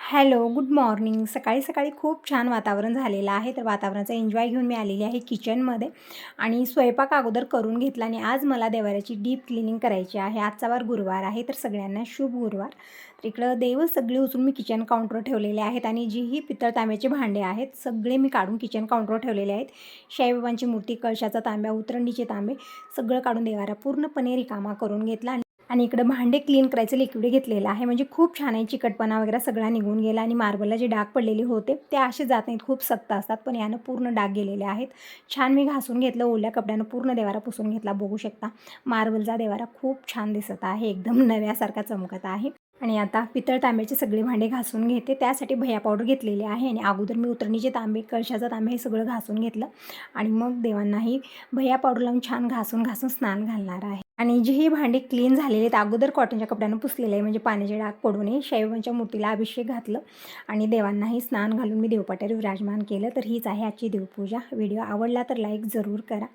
Hello, good morning. सकाळी सकाळी खूप छान वातावरण झालेलं आहे. तर वातावरणाचा एन्जॉय घेऊन मी आलेली आहे किचनमध्ये आणि स्वयंपाक अगोदर करून घेतला आणि आज मला देवाऱ्याची डीप क्लिनिंग करायची आहे. आजचा वार गुरुवार आहे, तर सगळ्यांना शुभ गुरुवार. तर इकडं देव सगळे उचलून मी किचन काउंटरवर ठेवलेले आहेत आणि जीही पितळ तांब्याचे भांडे आहेत, सगळे मी काढून किचन काउंटरवर ठेवलेले आहेत. साईबाबांची मूर्ती, कळशाचा तांब्या, उतरंडीचे तांबे सगळं काढून देवारा पूर्णपणे रिकामा करून घेतला आणि इकडं भांडे क्लीन करायचं लिक्विड घेतलेलं आहे. म्हणजे खूप छान आहे. चिकटपणा वगैरे सगळा निघून गेला आणि मार्बलला जे डाग पडलेले होते ते असे जात नाहीत, खूप सक्त असतात, पण यानं पूर्ण डाग गेलेले आहेत. छान मी घासून घेतलं, ओल्या कपड्यानं पूर्ण देवारा पुसून घेतला. बघू शकता मार्बलचा देवारा खूप छान दिसत आहे, एकदम नव्यासारखा चमकत आहे. आणि आता पितळ तांब्याचे सगळे भांडे घासून घेते. त्यासाठी भैया पावडर घेतलेली आहे आणि अगोदर मी उतरणीचे तांबे, कळशाचा तांबे हे सगळं घासून घेतलं आणि मग देवांनाही भैया पावडर लावून छान घासून स्नान घालणार आहे. आणि जी ही भांडी क्लीन झालेली आहेत अगोदर कॉटनच्या कपड्यानं पुसलेलं आहे, म्हणजे पाण्याचे डाग पडू नये. साईबाबांच्या मूर्तीला अभिषेक घातलं आणि देवांनाही स्नान घालून मी देवपाट्यावर विराजमान केलं. तर हीच आहे आजची देवपूजा. व्हिडिओ आवडला तर लाईक जरूर करा.